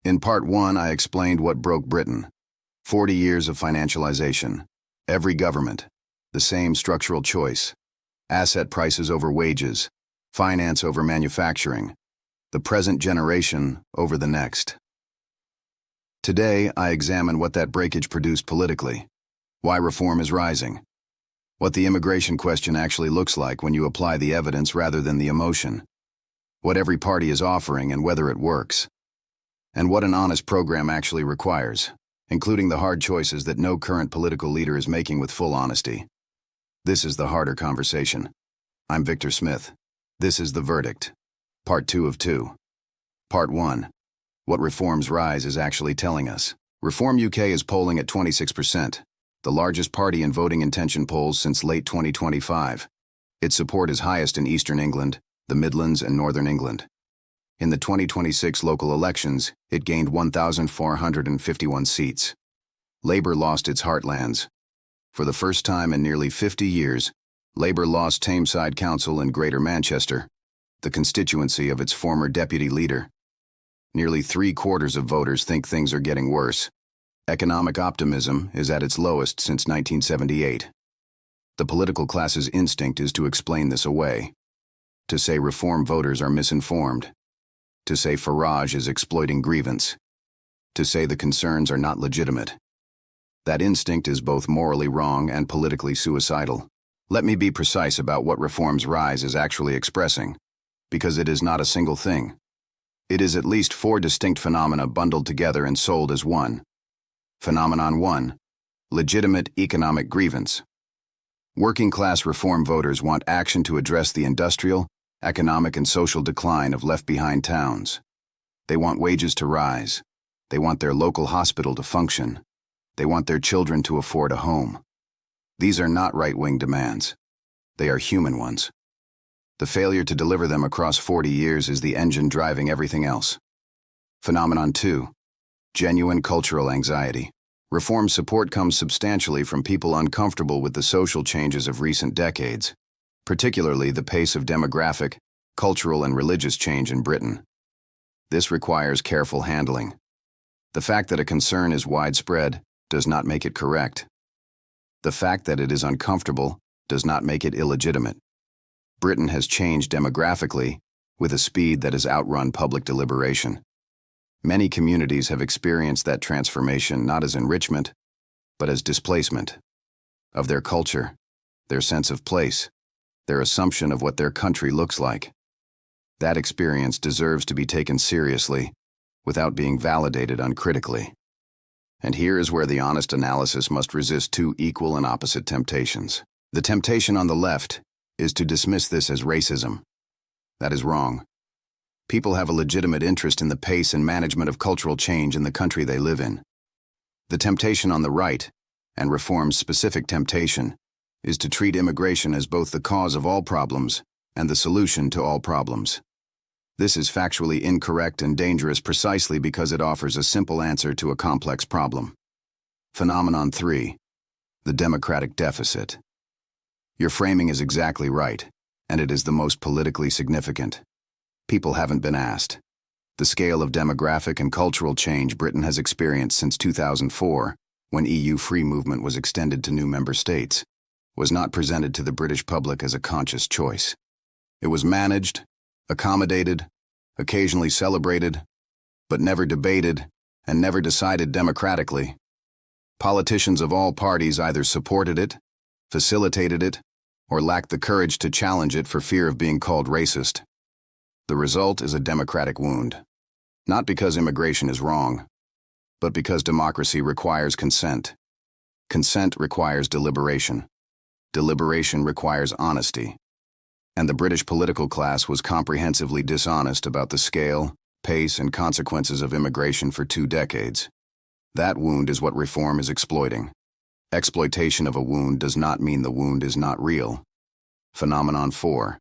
In part 1, I explained what broke Britain. 40 years of financialization. Every government. The same structural choice. Asset prices over wages. Finance over manufacturing. The present generation over the next. Today, I examine what that breakage produced politically. Why reform is rising. What the immigration question actually looks like when you apply the evidence rather than the emotion. What every party is offering and whether it works. And what an honest program actually requires, including the hard choices that no current political leader is making with full honesty. This is the harder conversation. I'm Victor Smith. This is The Verdict. Part 2 of 2. Part 1. What Reform's rise is actually telling us. Reform UK is polling at 26%, the largest party in voting intention polls since late 2025. Its support is highest in Eastern England, the Midlands, and Northern England. In the 2026 local elections, it gained 1,451 seats. Labour lost its heartlands. For the first time in nearly 50 years, Labour lost Tameside Council in Greater Manchester, the constituency of its former deputy leader. Nearly 3/4 of voters think things are getting worse. Economic optimism is at its lowest since 1978. The political class's instinct is to explain this away. To say Reform voters are misinformed. To say Farage is exploiting grievance. To say the concerns are not legitimate. That instinct is both morally wrong and politically suicidal. Let me be precise about what Reform's rise is actually expressing, because it is not a single thing. It is at least 4 distinct phenomena bundled together and sold as one. Phenomenon 1. Legitimate economic grievance. Working-class Reform voters want action to address the industrial, economic, and social decline of left-behind towns. They want wages to rise. They want their local hospital to function. They want their children to afford a home. These are not right-wing demands. They are human ones. The failure to deliver them across 40 years is the engine driving everything else. Phenomenon 2. Genuine cultural anxiety. Reform support comes substantially from people uncomfortable with the social changes of recent decades, particularly the pace of demographic, cultural, and religious change in Britain. This requires careful handling. The fact that a concern is widespread does not make it correct. The fact that it is uncomfortable does not make it illegitimate. Britain has changed demographically with a speed that has outrun public deliberation. Many communities have experienced that transformation not as enrichment, but as displacement of their culture, their sense of place, their assumption of what their country looks like. That experience deserves to be taken seriously without being validated uncritically. And here is where the honest analysis must resist 2 equal and opposite temptations. The temptation on the left is to dismiss this as racism. That is wrong. People have a legitimate interest in the pace and management of cultural change in the country they live in. The temptation on the right, and Reform's specific temptation, is to treat immigration as both the cause of all problems and the solution to all problems. This is factually incorrect and dangerous precisely because it offers a simple answer to a complex problem. Phenomenon 3. The democratic deficit. Your framing is exactly right, and it is the most politically significant. People haven't been asked. The scale of demographic and cultural change Britain has experienced since 2004, when EU free movement was extended to new member states, was not presented to the British public as a conscious choice. It was managed, accommodated, occasionally celebrated, but never debated and never decided democratically. Politicians of all parties either supported it, facilitated it, or lacked the courage to challenge it for fear of being called racist. The result is a democratic wound. Not because immigration is wrong, but because democracy requires consent. Consent requires deliberation. Deliberation requires honesty. And the British political class was comprehensively dishonest about the scale, pace, and consequences of immigration for 2 decades. That wound is what Reform is exploiting. Exploitation of a wound does not mean the wound is not real. Phenomenon 4.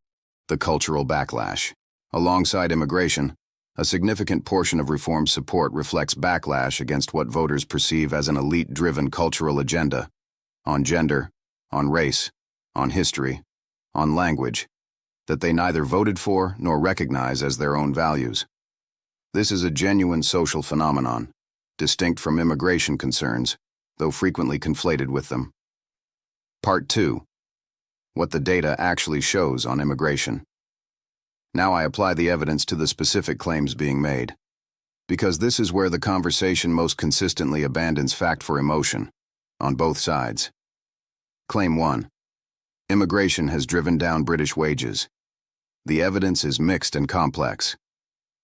The cultural backlash. Alongside immigration, a significant portion of Reform's support reflects backlash against what voters perceive as an elite-driven cultural agenda, on gender, on race, on history, on language, that they neither voted for nor recognize as their own values. This is a genuine social phenomenon, distinct from immigration concerns, though frequently conflated with them. Part 2. What the data actually shows on immigration. Now I apply the evidence to the specific claims being made, because this is where the conversation most consistently abandons fact for emotion, on both sides. Claim 1. Immigration has driven down British wages. The evidence is mixed and complex.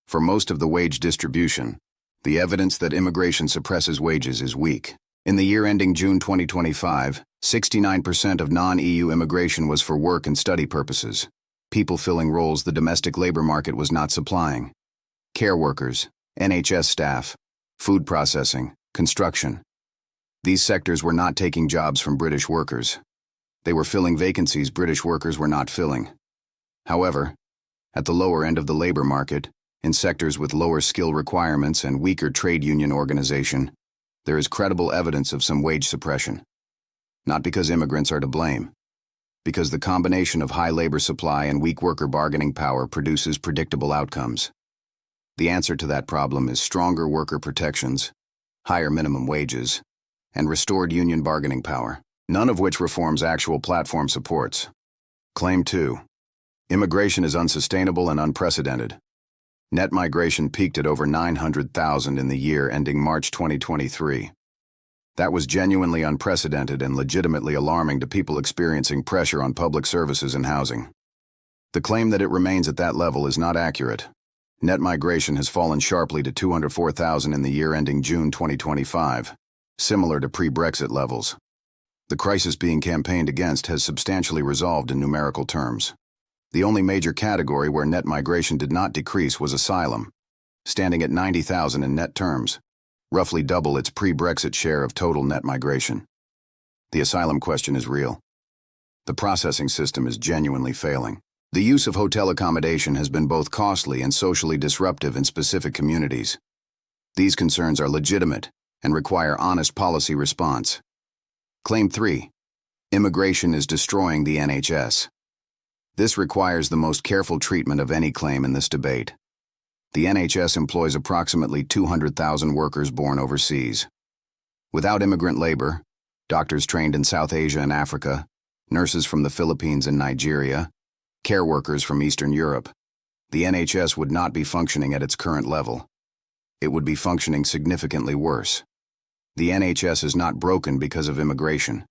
For most of the wage distribution, the evidence that immigration suppresses wages is weak. In the year ending June 2025, 69% of non-EU immigration was for work and study purposes, people filling roles the domestic labor market was not supplying. Care workers, NHS staff, food processing, construction. These sectors were not taking jobs from British workers. They were filling vacancies British workers were not filling. However, at the lower end of the labor market, in sectors with lower skill requirements and weaker trade union organization, there is credible evidence of some wage suppression. Not because immigrants are to blame, because the combination of high labor supply and weak worker bargaining power produces predictable outcomes. The answer to that problem is stronger worker protections, higher minimum wages, and restored union bargaining power, none of which reforms actual platform supports. Claim 2. Immigration is unsustainable and unprecedented. Net migration peaked at over 900,000 in the year ending March 2023. That was genuinely unprecedented and legitimately alarming to people experiencing pressure on public services and housing. The claim that it remains at that level is not accurate. Net migration has fallen sharply to 204,000 in the year ending June 2025, similar to pre-Brexit levels. The crisis being campaigned against has substantially resolved in numerical terms. The only major category where net migration did not decrease was asylum, standing at 90,000 in net terms, roughly double its pre-Brexit share of total net migration. The asylum question is real. The processing system is genuinely failing. The use of hotel accommodation has been both costly and socially disruptive in specific communities. These concerns are legitimate and require honest policy response. Claim 3. Immigration is destroying the NHS. This requires the most careful treatment of any claim in this debate. The NHS employs approximately 200,000 workers born overseas. Without immigrant labor, doctors trained in South Asia and Africa, nurses from the Philippines and Nigeria, care workers from Eastern Europe, the NHS would not be functioning at its current level. It would be functioning significantly worse. The NHS is not broken because of immigration.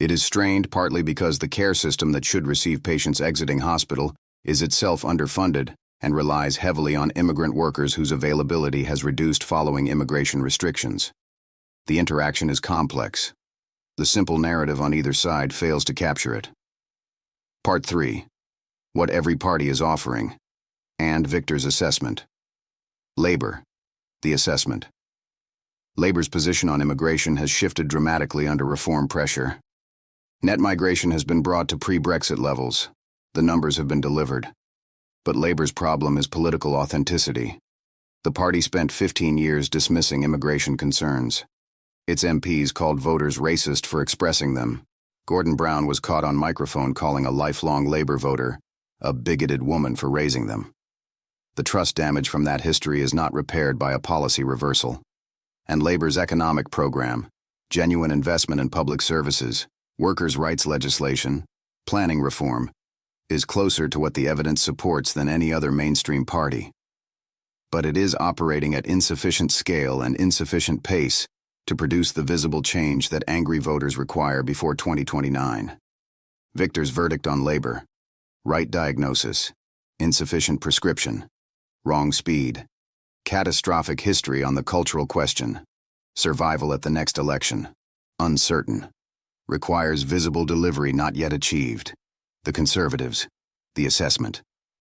It is strained partly because the care system that should receive patients exiting hospital is itself underfunded and relies heavily on immigrant workers whose availability has reduced following immigration restrictions. The interaction is complex. The simple narrative on either side fails to capture it. Part 3. What every party is offering, and Victor's assessment. Labor. The assessment. Labor's position on immigration has shifted dramatically under reform pressure. Net migration has been brought to pre-Brexit levels. The numbers have been delivered. But Labor's problem is political authenticity. The party spent 15 years dismissing immigration concerns. Its MPs called voters racist for expressing them. Gordon Brown was caught on microphone calling a lifelong Labor voter a bigoted woman for raising them. The trust damage from that history is not repaired by a policy reversal. And Labor's economic program, genuine investment in public services, workers' rights legislation, planning reform, is closer to what the evidence supports than any other mainstream party. But it is operating at insufficient scale and insufficient pace to produce the visible change that angry voters require before 2029. Victor's verdict on Labor: right diagnosis, insufficient prescription, wrong speed, catastrophic history on the cultural question, survival at the next election, uncertain, requires visible delivery not yet achieved. The Conservatives. The assessment.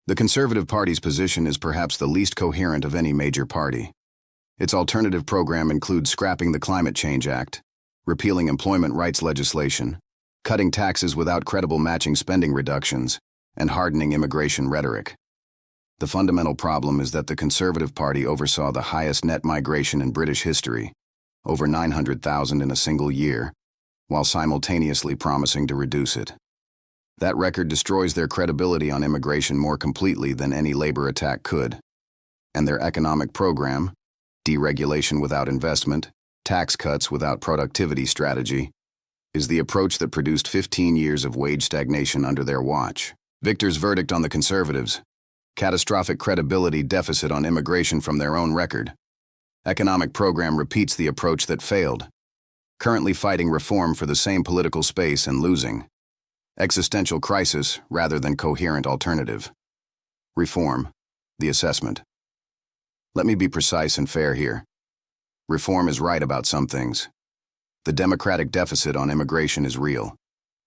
The Conservative Party's position is perhaps the least coherent of any major party. Its alternative program includes scrapping the Climate Change Act, repealing employment rights legislation, cutting taxes without credible matching spending reductions, and hardening immigration rhetoric. The fundamental problem is that the Conservative Party oversaw the highest net migration in British history, over 900,000 in a single year, while simultaneously promising to reduce it. That record destroys their credibility on immigration more completely than any Labor attack could. And their economic program, deregulation without investment, tax cuts without productivity strategy, is the approach that produced 15 years of wage stagnation under their watch. Victor's verdict on the Conservatives: catastrophic credibility deficit on immigration from their own record. Economic program repeats the approach that failed, currently fighting reform for the same political space and losing. Existential crisis rather than coherent alternative. Reform, the assessment. Let me be precise and fair here. Reform is right about some things. The democratic deficit on immigration is real.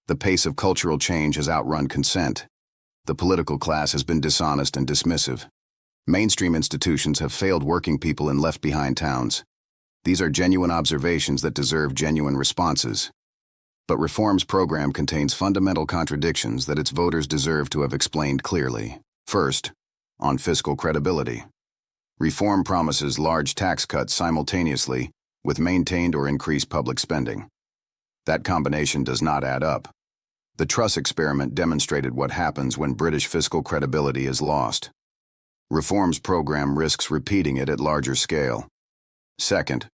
The pace of cultural change has outrun consent. The political class has been dishonest and dismissive. Mainstream institutions have failed working people in left-behind towns. These are genuine observations that deserve genuine responses. But Reform's program contains fundamental contradictions that its voters deserve to have explained clearly. First, on fiscal credibility. Reform promises large tax cuts simultaneously with maintained or increased public spending. That combination does not add up. The Truss experiment demonstrated what happens when British fiscal credibility is lost. Reform's program risks repeating it at larger scale. Second,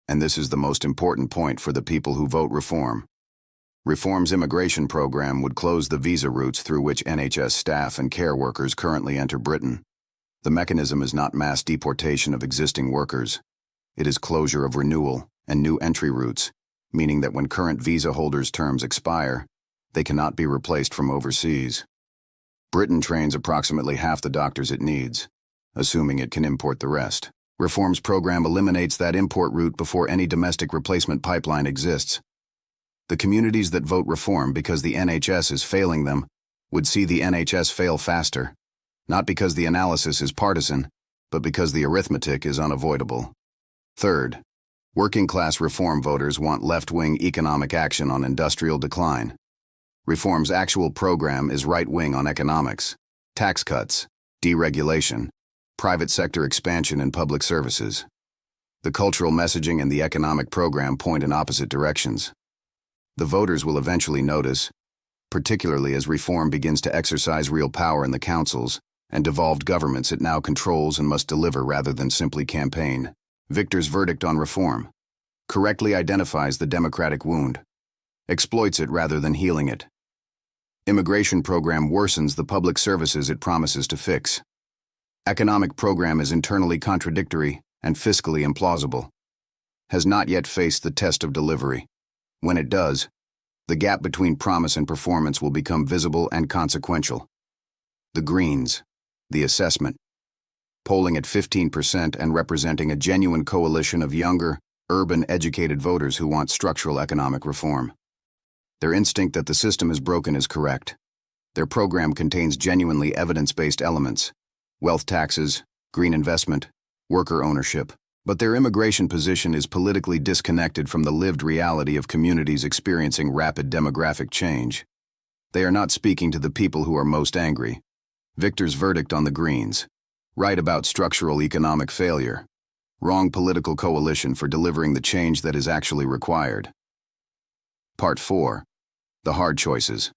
and this is the most important point for the people who vote Reform, Reform's immigration program would close the visa routes through which NHS staff and care workers currently enter Britain. The mechanism is not mass deportation of existing workers. It is closure of renewal and new entry routes, meaning that when current visa holders' terms expire, they cannot be replaced from overseas. Britain trains approximately half the doctors it needs, assuming it can import the rest. Reform's program eliminates that import route before any domestic replacement pipeline exists. The communities that vote Reform because the NHS is failing them would see the NHS fail faster, not because the analysis is partisan, but because the arithmetic is unavoidable. Third, working-class Reform voters want left-wing economic action on industrial decline. Reform's actual program is right-wing on economics, tax cuts, deregulation, private sector expansion and public services. The cultural messaging and the economic program point in opposite directions. The voters will eventually notice, particularly as Reform begins to exercise real power in the councils and devolved governments it now controls and must deliver rather than simply campaign. Victor's verdict on Reform correctly identifies the democratic wound, exploits it rather than healing it. Immigration program worsens the public services it promises to fix. Economic program is internally contradictory and fiscally implausible. Has not yet faced the test of delivery. When it does, the gap between promise and performance will become visible and consequential. The Greens, the assessment. Polling at 15% and representing a genuine coalition of younger, urban, educated voters who want structural economic reform. Their instinct that the system is broken is correct. Their program contains genuinely evidence-based elements: wealth taxes, green investment, worker ownership. But their immigration position is politically disconnected from the lived reality of communities experiencing rapid demographic change. They are not speaking to the people who are most angry. Victor's verdict on the Greens: right about structural economic failure. Wrong political coalition for delivering the change that is actually required. Part 4. The hard choices.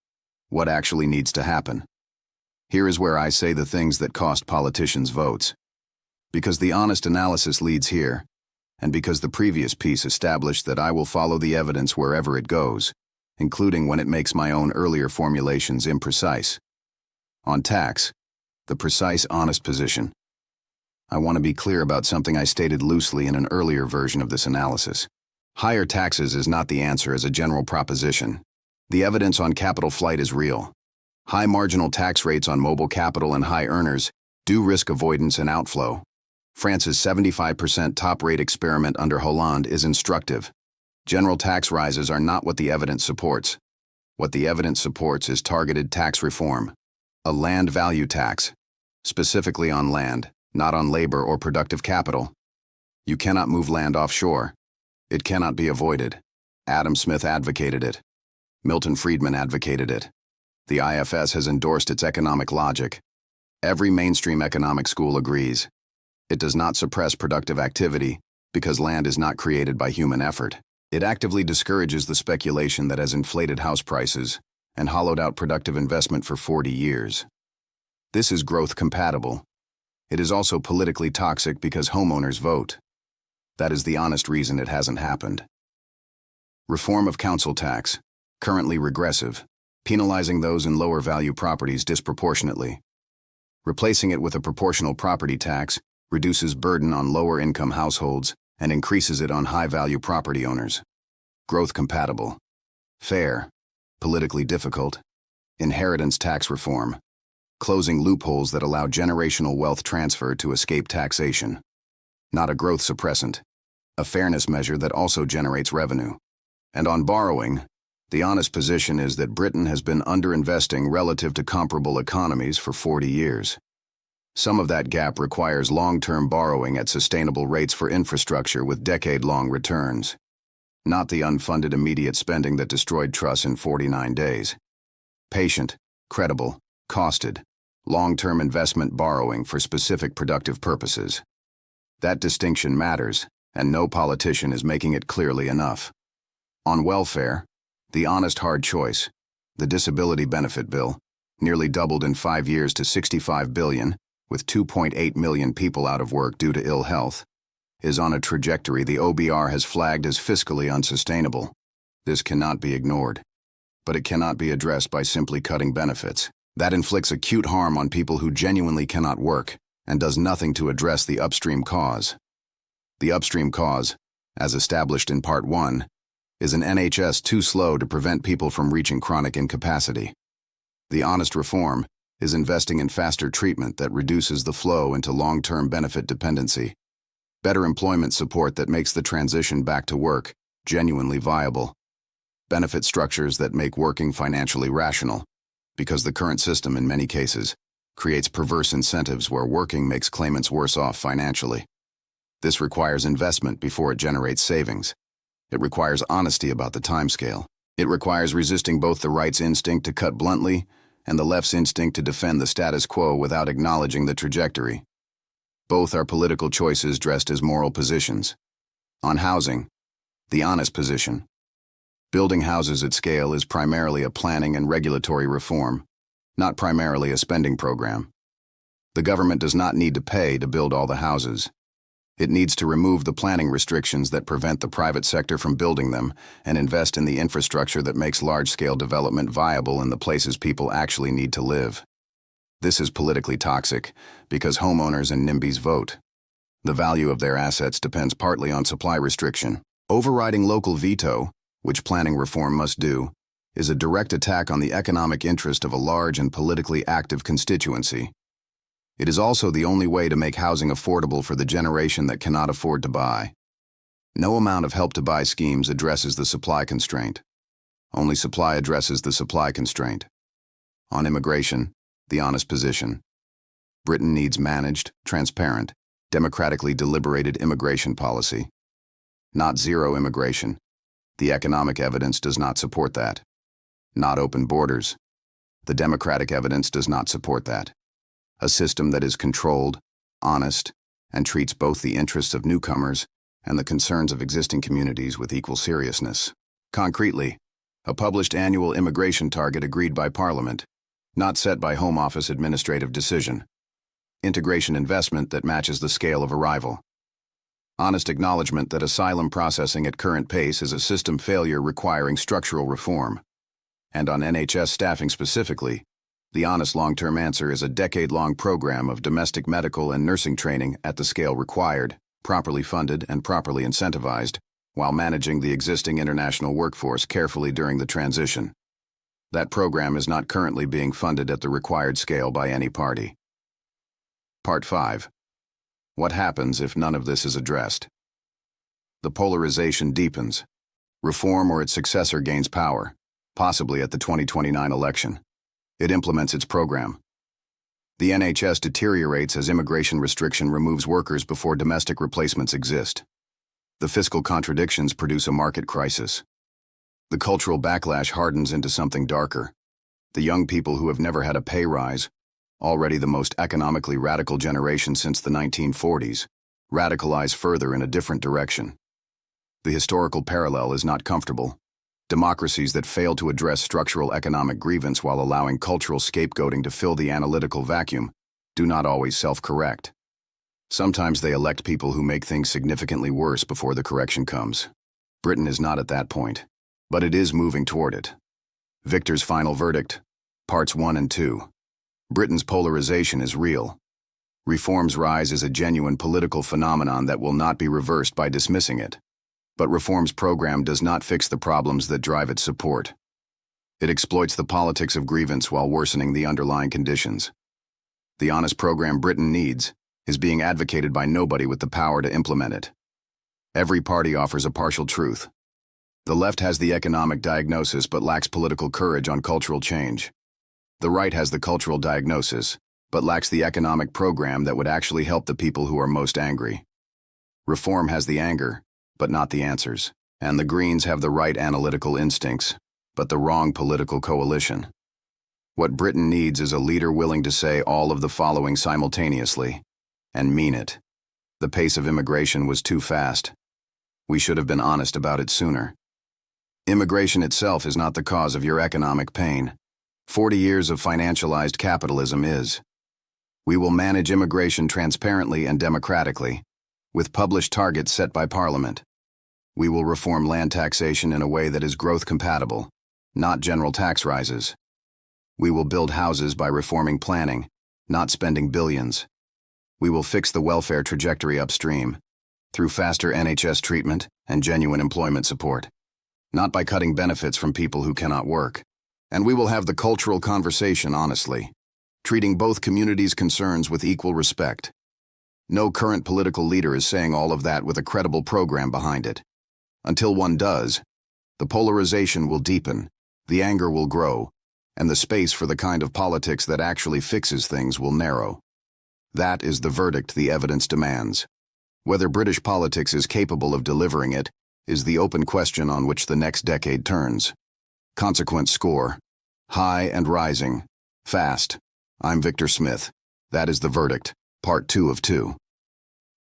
What actually needs to happen? Here is where I say the things that cost politicians votes. Because the honest analysis leads here, and because the previous piece established that I will follow the evidence wherever it goes, including when it makes my own earlier formulations imprecise. On tax, the precise, honest position. I want to be clear about something I stated loosely in an earlier version of this analysis. Higher taxes is not the answer as a general proposition. The evidence on capital flight is real. High marginal tax rates on mobile capital and high earners do risk avoidance and outflow. France's 75% top rate experiment under Hollande is instructive. General tax rises are not what the evidence supports. What the evidence supports is targeted tax reform. A land value tax, specifically on land, not on labor or productive capital. You cannot move land offshore. It cannot be avoided. Adam Smith advocated it. Milton Friedman advocated it. The IFS has endorsed its economic logic. Every mainstream economic school agrees. It does not suppress productive activity because land is not created by human effort. It actively discourages the speculation that has inflated house prices and hollowed out productive investment for 40 years. This is growth compatible. It is also politically toxic because homeowners vote. That is the honest reason it hasn't happened. Reform of council tax, currently regressive, penalizing those in lower value properties disproportionately. Replacing it with a proportional property tax reduces burden on lower income households and increases it on high value property owners. Growth compatible. Fair. Politically difficult. Inheritance tax reform. Closing loopholes that allow generational wealth transfer to escape taxation. Not a growth suppressant. A fairness measure that also generates revenue. And on borrowing, the honest position is that Britain has been underinvesting relative to comparable economies for 40 years. Some of that gap requires long-term borrowing at sustainable rates for infrastructure with decade-long returns. Not the unfunded immediate spending that destroyed Truss in 49 days. Patient, credible, costed, long-term investment borrowing for specific productive purposes. That distinction matters, and no politician is making it clearly enough. On welfare, the honest hard choice, the disability benefit bill, nearly doubled in 5 years to $65 billion, with 2.8 million people out of work due to ill health, is on a trajectory the OBR has flagged as fiscally unsustainable. This cannot be ignored. But it cannot be addressed by simply cutting benefits. That inflicts acute harm on people who genuinely cannot work and does nothing to address the upstream cause. The upstream cause, as established in Part 1, is an NHS too slow to prevent people from reaching chronic incapacity. The honest reform is investing in faster treatment that reduces the flow into long-term benefit dependency. Better employment support that makes the transition back to work genuinely viable. Benefit structures that make working financially rational, because the current system in many cases creates perverse incentives where working makes claimants worse off financially. This requires investment before it generates savings. It requires honesty about the timescale. It requires resisting both the right's instinct to cut bluntly and the left's instinct to defend the status quo without acknowledging the trajectory. Both are political choices dressed as moral positions. On housing, the honest position. Building houses at scale is primarily a planning and regulatory reform, not primarily a spending program. The government does not need to pay to build all the houses. It needs to remove the planning restrictions that prevent the private sector from building them and invest in the infrastructure that makes large-scale development viable in the places people actually need to live. This is politically toxic because homeowners and NIMBYs vote. The value of their assets depends partly on supply restriction. Overriding local veto, which planning reform must do, is a direct attack on the economic interest of a large and politically active constituency. It is also the only way to make housing affordable for the generation that cannot afford to buy. No amount of help-to-buy schemes addresses the supply constraint. Only supply addresses the supply constraint. On immigration, the honest position. Britain needs managed, transparent, democratically deliberated immigration policy. Not zero immigration. The economic evidence does not support that. Not open borders. The democratic evidence does not support that. A system that is controlled, honest, and treats both the interests of newcomers and the concerns of existing communities with equal seriousness. Concretely, a published annual immigration target agreed by Parliament, not set by Home Office administrative decision. Integration investment that matches the scale of arrival. Honest acknowledgement that asylum processing at current pace is a system failure requiring structural reform. And on NHS staffing specifically, the honest long-term answer is a decade-long program of domestic medical and nursing training at the scale required, properly funded and properly incentivized, while managing the existing international workforce carefully during the transition. That program is not currently being funded at the required scale by any party. Part 5. What happens if none of this is addressed? The polarization deepens. Reform or its successor gains power, possibly at the 2029 election. It implements its program. The NHS deteriorates as immigration restriction removes workers before domestic replacements exist. The fiscal contradictions produce a market crisis. The cultural backlash hardens into something darker. The young people who have never had a pay rise, already the most economically radical generation since the 1940s, radicalize further in a different direction. The historical parallel is not comfortable. Democracies that fail to address structural economic grievance while allowing cultural scapegoating to fill the analytical vacuum do not always self-correct. Sometimes they elect people who make things significantly worse before the correction comes. Britain is not at that point, but it is moving toward it. Victor's final verdict, Parts 1 and 2. Britain's polarization is real. Reform's rise is a genuine political phenomenon that will not be reversed by dismissing it. But Reform's program does not fix the problems that drive its support. It exploits the politics of grievance while worsening the underlying conditions. The honest program Britain needs is being advocated by nobody with the power to implement it. Every party offers a partial truth. The left has the economic diagnosis but lacks political courage on cultural change. The right has the cultural diagnosis, but lacks the economic program that would actually help the people who are most angry. Reform has the anger, but not the answers. And the Greens have the right analytical instincts, but the wrong political coalition. What Britain needs is a leader willing to say all of the following simultaneously, and mean it. The pace of immigration was too fast. We should have been honest about it sooner. Immigration itself is not the cause of your economic pain. 40 years of financialized capitalism is. We will manage immigration transparently and democratically, with published targets set by Parliament. We will reform land taxation in a way that is growth compatible, not general tax rises. We will build houses by reforming planning, not spending billions. We will fix the welfare trajectory upstream, through faster NHS treatment and genuine employment support, not by cutting benefits from people who cannot work. And we will have the cultural conversation honestly, treating both communities' concerns with equal respect. No current political leader is saying all of that with a credible program behind it. Until one does, the polarization will deepen, the anger will grow, and the space for the kind of politics that actually fixes things will narrow. That is the verdict the evidence demands. Whether British politics is capable of delivering it is the open question on which the next decade turns. Consequence score. High and rising. Fast. I'm Victor Smith. That is the verdict. Part 2 of 2.